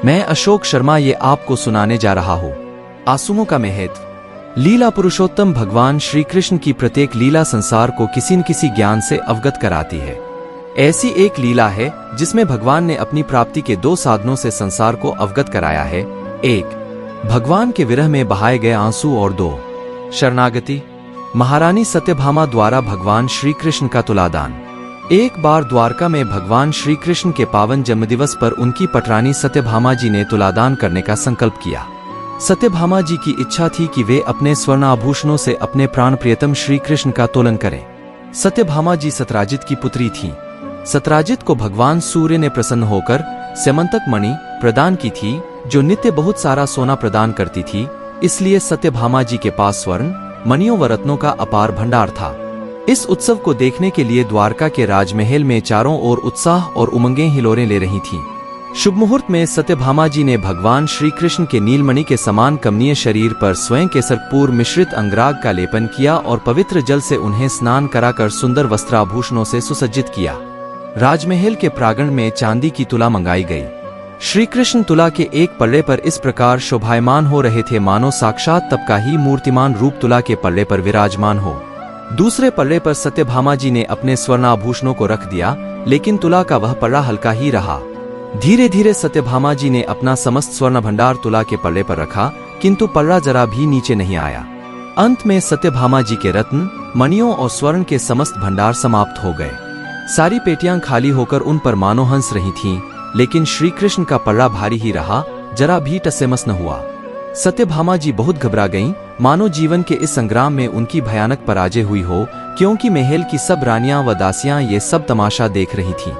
मैं अशोक शर्मा ये आपको सुनाने जा रहा हूँ आंसुओं का महत्व। लीला पुरुषोत्तम भगवान श्री कृष्ण की प्रत्येक लीला संसार को किसी न किसी ज्ञान से अवगत कराती है। ऐसी एक लीला है जिसमें भगवान ने अपनी प्राप्ति के दो साधनों से संसार को अवगत कराया है। एक, भगवान के विरह में बहाए गए आंसू, और दो, शरणागति। महारानी सत्यभामा द्वारा भगवान श्री कृष्ण का तुलादान। एक बार द्वारका में भगवान श्री कृष्ण के पावन जन्मदिवस पर उनकी पटरानी सत्यभामा जी ने तुलादान करने का संकल्प किया। सत्यभामा जी की इच्छा थी कि वे अपने स्वर्ण आभूषणों से अपने प्राण प्रियतम श्री कृष्ण का तोलन करें। सत्यभामा जी सतराजित की पुत्री थीं। सतराजित को भगवान सूर्य ने प्रसन्न होकर स्यमंतक मणि प्रदान की थी, जो नित्य बहुत सारा सोना प्रदान करती थी। इसलिए सत्यभामा जी के पास स्वर्ण, मणियों व रत्नों का अपार भंडार था। इस उत्सव को देखने के लिए द्वारका के राजमहल में चारों ओर उत्साह और उमंगें हिलोरें ले रही थीं। शुभ मुहूर्त में सत्यभामा जी ने भगवान श्री कृष्ण के नीलमणि के समान कमनीय शरीर पर स्वयं केसरपूर मिश्रित अंगराग का लेपन किया और पवित्र जल से उन्हें स्नान कराकर सुंदर वस्त्राभूषणों से सुसज्जित किया। राजमहल के प्रांगण में चांदी की तुला मंगाई गई। श्री कृष्ण तुला के एक पल्ले पर इस प्रकार शोभायमान हो रहे थे मानो साक्षात तब का ही मूर्तिमान रूप तुला के पल्ले पर विराजमान हो। दूसरे पल्ले पर सत्यभामा जी ने अपने स्वर्णाभूषणों को रख दिया, लेकिन तुला का वह पल्ला हल्का ही रहा। धीरे धीरे सत्यभामा जी ने अपना समस्त स्वर्ण भंडार तुला के पल्ले पर रखा, किंतु पल्ला जरा भी नीचे नहीं आया। अंत में सत्यभामा जी के रत्न, मणियों और स्वर्ण के समस्त भंडार समाप्त हो गए। सारी पेटियां खाली होकर उन पर मानो हंस रही थीं, लेकिन श्री कृष्ण का पल्ला भारी ही रहा, जरा भी टसेमस न हुआ। सत्यभामा जी बहुत घबरा गईं, मानो जीवन के इस संग्राम में उनकी भयानक पराजय हुई हो, क्योंकि महल की सब रानियां व दासियां ये सब तमाशा देख रही थीं।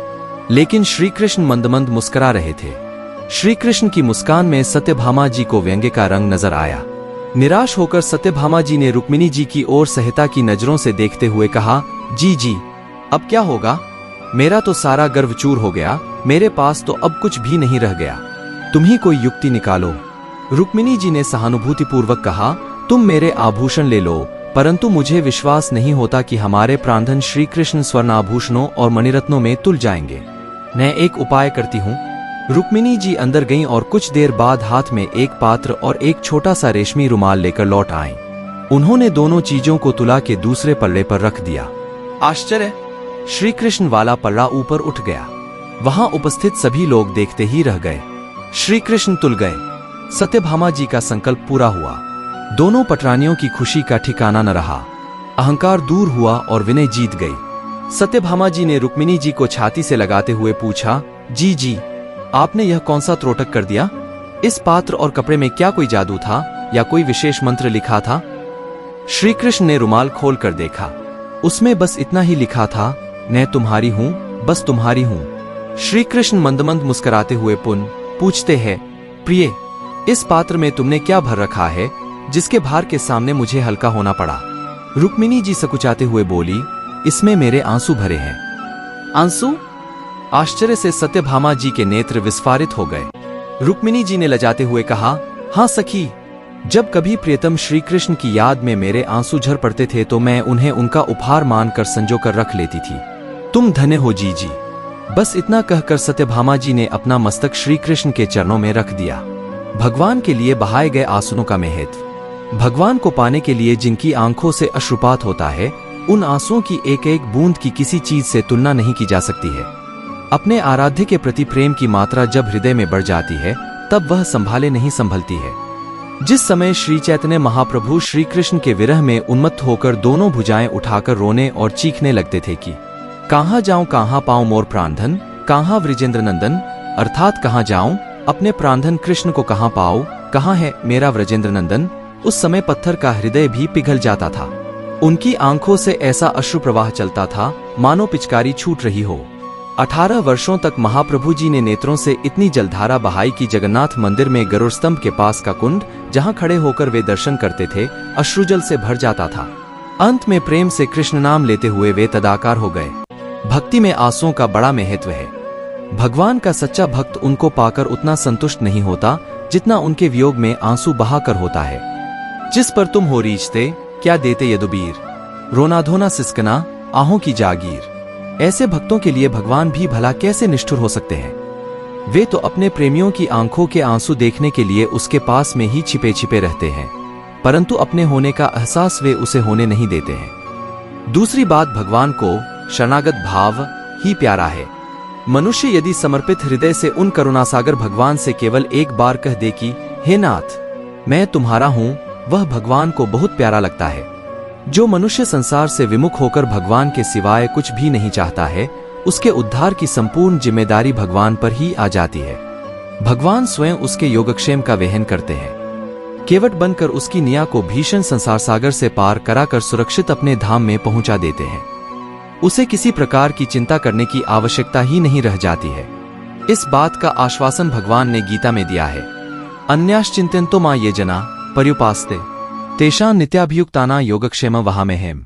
लेकिन श्री कृष्ण मंद मंद मुस्कुरा रहे थे। श्री कृष्ण की मुस्कान में सत्यभामा जी को व्यंग्य का रंग नजर आया। निराश होकर सत्यभामा जी ने रुक्मिणी जी की ओर सहायता की नजरों से देखते हुए कहा, जी, अब क्या होगा? मेरा तो सारा गर्व चूर हो गया, मेरे पास तो अब कुछ भी नहीं रह गया। तुम ही कोई युक्ति निकालो। रुक्मिणी जी ने सहानुभूतिपूर्वक कहा, तुम मेरे आभूषण ले लो, परंतु मुझे विश्वास नहीं होता कि हमारे प्राणधन श्री कृष्ण स्वर्ण आभूषणों और मणिरत्नों में तुल जाएंगे। मैं एक उपाय करती हूँ। रुक्मिणी जी अंदर गईं और कुछ देर बाद हाथ में एक पात्र और एक छोटा सा रेशमी रुमाल लेकर लौट आईं। उन्होंने दोनों चीजों को तुला के दूसरे पल्ले पर रख दिया। आश्चर्य! श्री कृष्ण वाला पल्ला ऊपर उठ गया। वहां उपस्थित सभी लोग देखते ही रह गए। श्री कृष्ण तुल गए। सत्यभामा जी का संकल्प पूरा हुआ। दोनों पटरानियों की खुशी का ठिकाना न रहा। अहंकार दूर हुआ और विनय जीत गई। सत्यभामा जी ने रुक्मिणी जी को छाती से लगाते हुए पूछा, जी, आपने यह कौन सा त्रोटक कर दिया? इस पात्र और कपड़े में क्या कोई जादू था या कोई विशेष मंत्र लिखा था? श्री कृष्ण ने रुमाल खोल कर देखा। उसमें बस इतना ही लिखा था, मैं तुम्हारी हूँ, बस तुम्हारी हूँ। श्री कृष्ण मंद मंद मुस्कुराते हुए पूछते हैं, प्रिय, इस पात्र में तुमने क्या भर रखा है जिसके भार के सामने मुझे हल्का होना पड़ा? रुक्मिणी जी सकुचाते हुए बोली, इसमें मेरे आंसू भरे हैं। आंसू? आश्चर्य से सत्यभामा जी के नेत्र विस्फारित हो गए। रुक्मिणी जी ने लजाते हुए कहा, हाँ सखी, जब कभी प्रियतम श्री कृष्ण की याद में मेरे आंसू झर पड़ते थे तो मैं उन्हें उनका उपहार मानकर संजो कर रख लेती थी। तुम धन्य हो जी। बस इतना कहकर सत्यभामा जी ने अपना मस्तक श्री कृष्ण के चरणों में रख दिया। भगवान के लिए बहाए गए आंसुओं का महत्व। भगवान को पाने के लिए जिनकी आंखों से अश्रुपात होता है, उन आंसुओं की एक एक बूंद की किसी चीज से तुलना नहीं की जा सकती है। अपने आराध्य के प्रति प्रेम की मात्रा जब हृदय में बढ़ जाती है, तब वह संभाले नहीं संभलती है। जिस समय श्री चैतन्य महाप्रभु श्री कृष्ण के विरह में उन्मत्त होकर दोनों भुजाएं उठाकर रोने और चीखने लगते थे कि कहाँ जाऊं, कहाँ पाऊं मोर प्राणधन, कहाँ वृजेंद्र नंदन, अर्थात कहाँ जाऊं, अपने प्राणधन कृष्ण को कहाँ पाऊं, कहाँ है मेरा व्रजेंद्र नंदन। उस समय पत्थर का हृदय भी पिघल जाता था। उनकी आंखों से ऐसा अश्रु प्रवाह चलता था मानो पिचकारी छूट रही हो। 18 वर्षों तक महाप्रभु जी ने नेत्रों से इतनी जलधारा बहाई कि जगन्नाथ मंदिर में गरुड़ स्तंभ के पास का कुंड, जहां खड़े होकर वे दर्शन करते थे, अश्रुजल से भर जाता था। अंत में प्रेम से कृष्ण नाम लेते हुए वे तदाकार हो गए। भक्ति में आंसुओं का बड़ा महत्व है। भगवान का सच्चा भक्त उनको पाकर उतना संतुष्ट नहीं होता जितना उनके वियोग में आंसू बहाकर होता है। जिस पर तुम हो रीझते, क्या देते यदुबीर, रोना धोना सिसकना आहों की जागीर। ऐसे भक्तों के लिए भगवान भी भला कैसे निष्ठुर हो सकते हैं। वे तो अपने प्रेमियों की आंखों के आंसू देखने के लिए उसके पास में ही छिपे छिपे रहते हैं, परंतु अपने होने का एहसास वे उसे होने नहीं देते हैं। दूसरी बात, भगवान को शरणागत भाव ही प्यारा है। मनुष्य यदि समर्पित हृदय से उन करुणासागर भगवान से केवल एक बार कह दे कि हे नाथ, मैं तुम्हारा हूं, वह भगवान को बहुत प्यारा लगता है। जो मनुष्य संसार से विमुख होकर भगवान के सिवाय कुछ भी नहीं चाहता है, उसके उद्धार की संपूर्ण जिम्मेदारी भगवान पर ही आ जाती है। भगवान स्वयं उसके योगक्षेम का वहन करते हैं। केवट बनकर उसकी निया को भीषण संसार सागर से पार कराकर सुरक्षित अपने धाम में पहुंचा देते हैं। उसे किसी प्रकार की चिंता करने की आवश्यकता ही नहीं रह जाती है। इस बात का आश्वासन भगवान ने गीता में दिया है। अन्याश्चिंत्यन्तो मा ये जना पर्युपास्ते तेषां नित्याभियुक्तानां योगक्षेमं वहाम्यहम्।